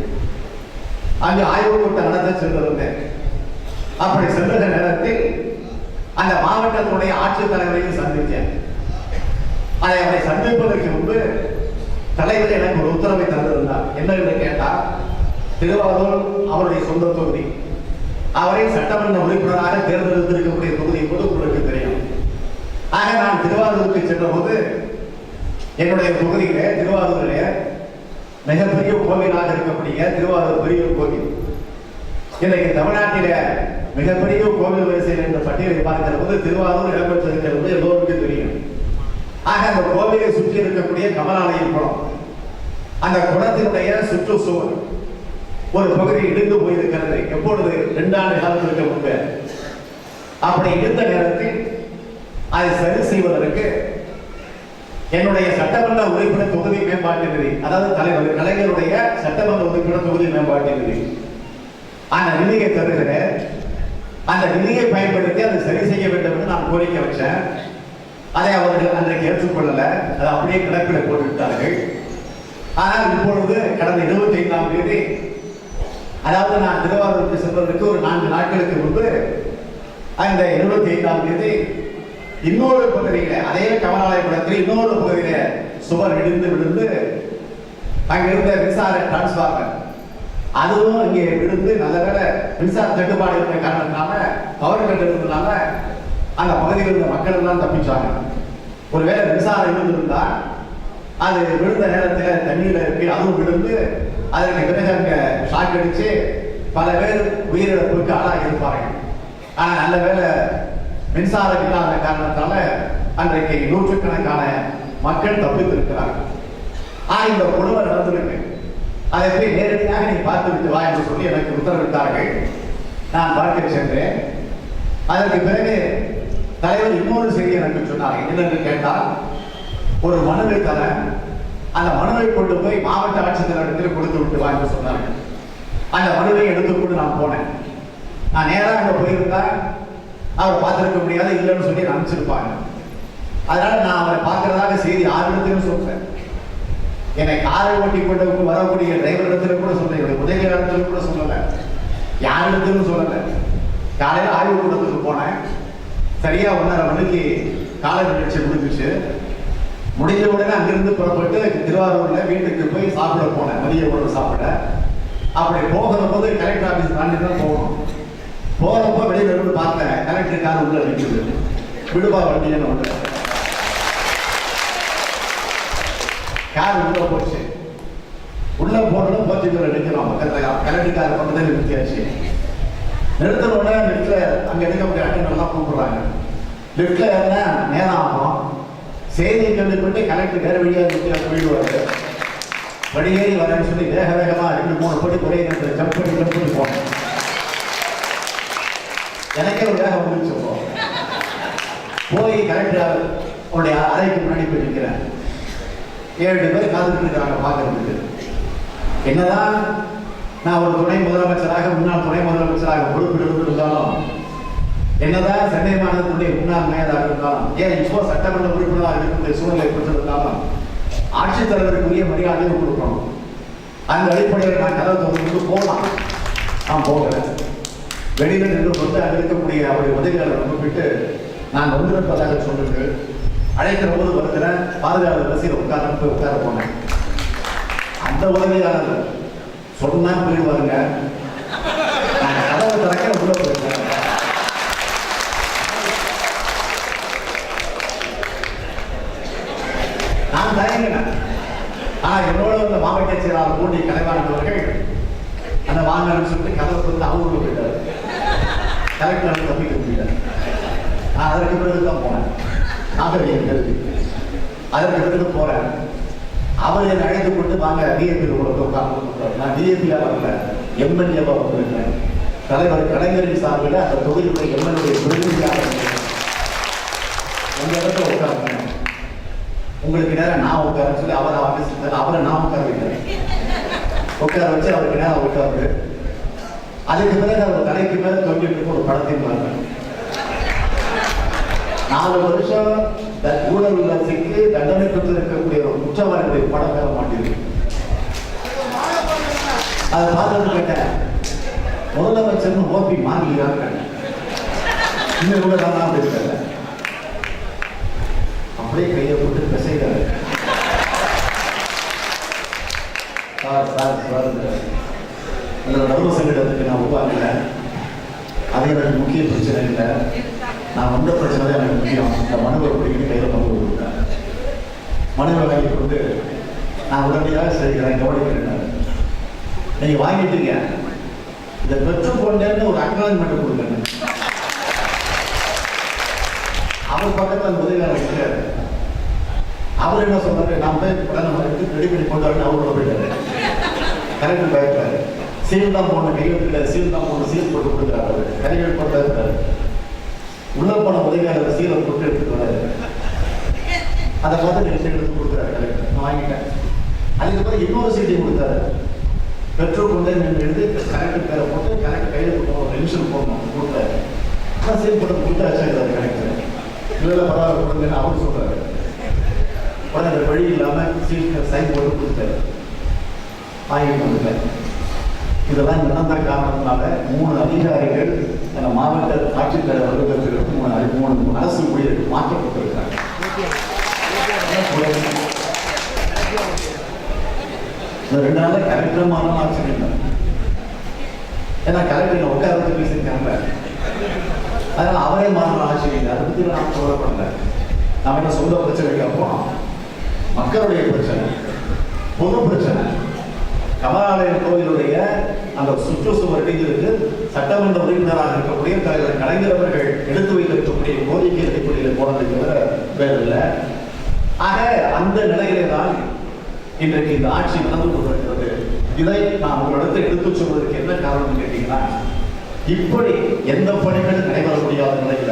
அங்கு ஆய்வு கூட்டம் நடத்த சென்று வந்தேன். அப்படி சென்ற நேரத்தில் அந்த மாவட்டத்துடைய ஆட்சித்தலைவரையும் சந்தித்தேன். அவரை சந்திப்பதற்கு முன்பு தலைவர் எனக்கு ஒரு உத்தரவை தந்திருந்தார். என்னன்னு கேட்டால், திருவாரூர் அவருடைய சொந்த தொகுதி, அவரை சட்டமன்ற உறுப்பினராக தேர்ந்தெடுத்திருக்கக்கூடிய தொகுதி என்பது உங்களுக்கு தெரியும். ஆக நான் திருவாரூருக்கு சென்ற போது என்னுடைய தொகுதியிலே திருவாரூரிலே மிகப்பெரிய கோவிலாக இருக்கக்கூடிய திருவாரூர் பெரிய கோவில், இன்றைக்கு தமிழ்நாட்டில மிகப்பெரிய கோவில் வரிசையில் என்ற பட்டியலை பார்க்கிற போது திருவாரூர் இடம்பெற்றிருக்கிறது எல்லோருக்கும் தெரியும். ஆக அந்த கோவிலை சுற்றி இருக்கக்கூடிய கமலாலயம் குளம், அந்த குளத்தினுடைய சுற்றுச்சுவர் ஒரு பகுதி இடிந்து போயிருக்கிறது. எப்பொழுது? 2 ஆண்டு காலத்திற்கு முன்பு. அப்படி இருந்த நேரத்தில் அதை சரி செய்வதற்கு என்னுடைய சட்டமன்ற உறுப்பினர் தொகுதி மேம்பாட்டு நிதி, அதாவது தலைவர் கலைஞருடைய சட்டமன்ற உறுப்பினர் தொகுதி மேம்பாட்டு நிதி, அந்த நிதியை தருகிற அந்த நிதியை பயன்படுத்தி அதை சரி செய்ய வேண்டும் என்று நான் கோரிக்கை வச்சேன். அதை அவர்கள் அன்றைக்கு ஏற்றுக்கொள்ளல. அதை அப்படியே கிடப்பில் போட்டுவிட்டார்கள். ஆனால் இப்பொழுது கடந்த 25ஆம் தேதி, அதாவது நான் திருவாரூருக்கு செல்வதற்கு ஒரு 4 நாட்களுக்கு முன்பு, அந்த 25ஆம் தேதி இன்னொரு பகுதியில, அதே கமலாலய குளத்தில் இன்னொரு பகுதியில சுவர் விழுந்து அங்கிருந்த மின்சார டிரான்ஸ்பார்மர் அதுவும் இங்கே விழுந்து, நல்ல வேலை மின்சார தட்டுப்பாடு இருந்த காரணத்தினால, பவர் கட் இருந்ததுனால அந்த பகுதியில் இருந்த மக்கள் எல்லாம் தப்பிச்சாங்க. ஒருவேளை மின்சாரம் இருந்திருந்தா அது விழுந்த நேரத்தில் தண்ணீர் இருக்கு, அதுவும் விழுந்து அதற்கு பிறகு அங்க ஷாக் அடிச்சு பல பேர் உயிரிழப்புக்கு ஆளாகி இருப்பார்கள். ஆனா நல்ல வேலை மின்சாரம் இல்லாத காரணத்தால அன்றைக்கு நூற்றுக்கணக்கான மக்கள் தப்பித்திருக்கிறார்கள். இந்த கொடுமை நடந்திருக்கு. அதை போய் நேரடியாக நீ பார்த்து விட்டு வா என்று சொல்லி எனக்கு உத்தரவிட்டார்கள். நான் பார்க்க சென்றேன். அதற்கு பிறகு தலைவர் இன்னொரு செய்தி எனக்கு சொன்னார். என்னென்று கேட்டால், ஒரு மனுவை தர, அந்த மனுவை கொண்டு போய் மாவட்ட ஆட்சித்தலைவரிடத்தில் கொடுத்து விட்டு வா என்று சொன்னார்கள். அந்த மனுவை எடுத்துக்கொண்டு நான் போனேன். நான் நேராக அங்கே போயிருந்தா அவரை பார்த்திருக்க முடியாது, இல்லைன்னு சொல்லி அனுப்பிச்சிருப்பாங்க. அதனால நான் அவரை பார்க்கறதாக செய்தி 6 இடத்திலும் சொல்றேன். என்னை காரை ஓட்டி கொண்டு வரக்கூடிய டிரைவர் இடத்துல கூட சொல்ல, என்னுடைய உதவியாளத்தில் கூட சொல்லல. யாருக்குன்னு சொல்லலை. காலையில் ஆய்வு கூட்டத்துக்கு போனேன். சரியா 1:30 மணிக்கு காலை நிகழ்ச்சி முடிஞ்சிச்சு. முடிஞ்ச உடனே அங்கிருந்து புறப்பட்டு திருவாரூர்ல வீட்டுக்கு போய் சாப்பிட போனேன், மதிய உணவு சாப்பிட. அப்படி போகிற போது கலெக்டர் ஆஃபீஸ் தாண்டி தான் போகணும். போறப்போ வெளியில இருந்து பார்த்தேன், கலெக்டர் கார் உள்ள நிற்குது. விடுபா வண்டின்னு ஒன்று கார் உள்ள போச்சு. உள்ள போனதும் போச்சுக்கிற நிற்கிறோம். கலெக்டர் கார் பக்கத்தில் நிறுத்தியாச்சு. நிறுத்தின உடனே லிப்ட்ல அங்க இருக்கக்கூடிய அட்டெண்டர்லாம் கூப்பிடுறாங்க. லிப்ட்ல ஏறினா நேரம் ஆகும். செய்தியை கேள்விப்பட்டு கலெக்டர் வேற வழியாக போயிடுவாரு. வழியேறி வரேன்னு சொல்லி வேக வேகமா 2-3 படி ஒரே நேரத்தில் ஜம்ப் பண்ணி போனேன். எனக்கே ஒரு வேகம் வந்துச்சு. போய் கலெக்டர் உடைய அறைக்கு முன்னாடி போய் நிற்கிறேன். 7 பேர் காத்துட்டு இருக்காங்க பார்க்கறதுக்கு. என்னதான் நான் ஒரு துணை முதலமைச்சராக, முன்னாள் துணை முதலமைச்சராக பொறுப்பில் இருந்தாலும், என்னதான் சென்னை மாநிலத்தினுடைய முன்னாள் மேயராக இருந்தாலும், ஏன் இப்போ சட்டமன்ற உறுப்பினராக இருக்கக்கூடிய சூழ்நிலை ஏற்பட்டிருந்தாலும் ஆட்சித்தலைவருக்குரிய மரியாதையை கொடுக்கணும். அந்த அடிப்படையில் நான் கதவை திறந்து போகலாம். நான் போகிறேன். வெளியில் நின்று கொண்டு அங்கே இருக்கக்கூடிய அவருடைய உதவியாளர் கூப்பிட்டு நான் வந்திருப்பதாக சொல்லிட்டு அழைக்கிற போது வருகிறேன். பாதுகாப்பு பஸ்ஸில் உட்கார போனேன். அந்த உதவியாளர் சொன்னா போயிடுவாருங்க. நான் கதவை திறக்க உள்ள போயிருக்கேன். நான் தயங்கினேன். ஆனா என்னோட இந்த மாவட்ட செயலாளர் போட்டி கலைவாணர்கள் அந்த வாங்கன்னு சொல்லிட்டு கதவை வந்து அவங்களுக்கு போயிட்டாரு. கலெக்டர் தப்பிக்க முடியல. நான் அதற்கு பிறகுதான் போனேன். நாகரிகம் கருதி அதற்கு பிறகு போறேன். அவர் என்னை அழைத்து கொண்டு வாங்க டிஎம்பி உட்கார்ந்து. நான் டிஎம்பியா வரல, எம்எல்ஏவா வந்திருக்கேன். தலைவர் கலைஞரின் சார்பில் அந்த தொகுதியுடைய எம்எல்ஏ பிரதிநிதியாக உங்க இடத்துல உட்காருங்க. உங்களுக்கு நேரம் நான் உட்காருன்னு சொல்லி அவரை ஆஃபீஸ் அவரை நான் உட்கார வைக்கிறேன். உட்கார வச்சு அவருக்கு நேரம் உட்காரு. அதுக்கு பிறகு அவர் தலைக்கு மேல தொங்கிட்டு ஒரு படத்தையும் பாருங்க. 4 வருஷம் ஊழல் சிக்கி தண்டனை பெற்று இருக்கக்கூடிய ஒரு குற்றவாளிகளுடைய படம் பெற மாட்டேங்குது. அதை பார்த்துட்டு கேட்டேன், முதலமைச்சர் ஓபி மாறலையான்னு கேட்டேன். இன்னும் கூட தான் அப்படி இருக்கல. அப்படியே கையை போட்டு பிசைகிறாரு. நடுவு சங்கடத்துக்கு நான் உருவாக்கல. அது எனக்கு முக்கிய பிரச்சனை இல்லை. நான் வந்த பிரச்சனை தான் எனக்கு முக்கியம். இந்த மனுவை பிடிக்கிட்டு கையில் கொண்டு கொடுத்தேன். மனுவை வாங்கி கொண்டு நான் உடனடியாக செய்கிறேன், கவனிக்கிறேன். நீங்கள் வாங்கிட்டீங்க, இதை பெற்றுக்கொண்டேன்னு ஒரு அக்னாலஜ்மெண்ட் கொடுங்க. அவர் பக்கத்தில் அந்த உதவியாளர் இருக்கிறார். அவர் என்ன சொன்னார், நான் போய் உடனே ரெடி பண்ணி கொண்டு வரேன். அவரோட போயிட்டாரு. கரெக்ட் பயப்பாரு. சீல் தான் போன கையெழுத்து, சீல் தான் போன சீல் போட்டு கொடுக்குறாரு. கையெழுத்து போட்டா இருக்காரு. உள்ள போன உதவியாளர் சீலை போட்டு எடுத்துட்டு வராரு. அதை பார்த்து எடுத்து கொடுக்குறாரு கலெக்டர். நான் வாங்கிட்டேன். அதுக்கப்புறம் இன்னொரு சீட்டையும் கொடுத்தாரு. பெற்றுக்கொண்டே எழுதி கலெக்டர் பேரை போட்டு கலெக்டர் கையில் போகணும், நிமிஷம் போடணும் கொடுத்தாரு. ஆனால் சீல் போட்டு கொடுத்தாச்சு கலெக்டர். இல்லை பரவாயில்ல கொடுங்கன்னு அவர் சொல்றாரு. உடனே அந்த வழி இல்லாமல் சீட் சைன் போட்டு கொடுத்தாரு. வாங்கிட்டு வந்துட்டேன். இதெல்லாம் நடந்த காரணத்தினால 3 அதிகாரிகள் அந்த மாவட்ட ஆட்சித்தலைவர் அலுவலகத்திற்கு 3 அரசு ஊழியர்கள் மாற்றப்பட்டிருக்காங்க. இந்த 2 நாள்ல கலெக்டர் மாறலாம் ஆச்சரியம். ஏன்னா கலெக்டர் உட்கார பேசியிருக்காங்க. அதனால அவரே மாறலாம் ஆச்சரியம். அதை பற்றி நான் சொல்லப்படல. நம்ம என்ன சொந்த பிரச்சனைக்கு அப்புறம் மக்களுடைய பிரச்சனை, பொது பிரச்சனை. கமலாலயம் கோவிலுடைய அந்த சுற்றுச்சுவர் இடிந்திருக்கு. சட்டமன்ற உறுப்பினராக இருக்கக்கூடிய தலைவர் கலைஞர் அவர்கள் எடுத்து வைத்திருக்கக்கூடிய கோரிக்கை அடிப்படையில் போனதை தவிர வேறு இல்லை. ஆக அந்த நிலையிலே தான் இன்றைக்கு இந்த ஆட்சி நடந்து கொண்டிருக்கிறது. இதை நான் உங்களிடத்தை எடுத்துச் சொல்வதற்கு என்ன காரணம் கேட்டீங்கன்னா, இப்படி எந்த பணிகளும் நடைபெற முடியாத நிலையில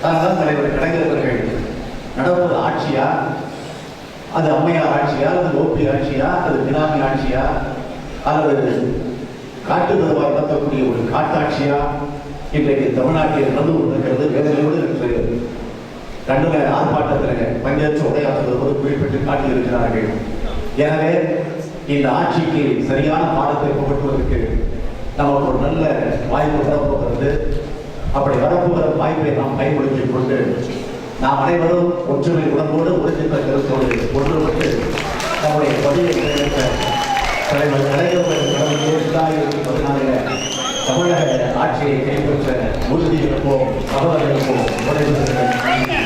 அதனால்தான் தலைவர் கலைஞர் அவர்கள் நடப்பது ஆட்சியா, அது அம்மையார் ஆட்சியா, அது ஓபி ஆட்சியா, அது பினாமி ஆட்சியா, அல்லது காட்டு நிர்வாகம் நடத்தக்கூடிய ஒரு காட்டாட்சியா இன்றைக்கு தமிழ்நாட்டில் நடந்து கொண்டிருக்கிறது. வேதனையோடு இருக்கிறது. கண்டன ஆர்ப்பாட்டத்தில் பங்கேற்று உரையாற்றுவது குறிப்பிட்டு காட்டியிருக்கிறார்கள். எனவே இந்த ஆட்சிக்கு சரியான பாடத்தை புகட்டுவதற்கு நமக்கு ஒரு நல்ல வாய்ப்பு வரப்போகிறது. அப்படி வரப்போகிற வாய்ப்பை நாம் பயன்படுத்திக் கொண்டு நாம் அனைவரும் ஒற்றுமை உணர்வோடு உறுதித்த கருத்தோடு ஒன்றுபட்டு நம்முடைய பதிவை நிறைவேற்ற தலைவர் கலைஞர்கள் கடந்த 2014 தமிழக ஆட்சியை கைப்பற்ற உறுதி இருப்போம், சகோதரர்களுக்கும் உடைபெறுகிறேன்.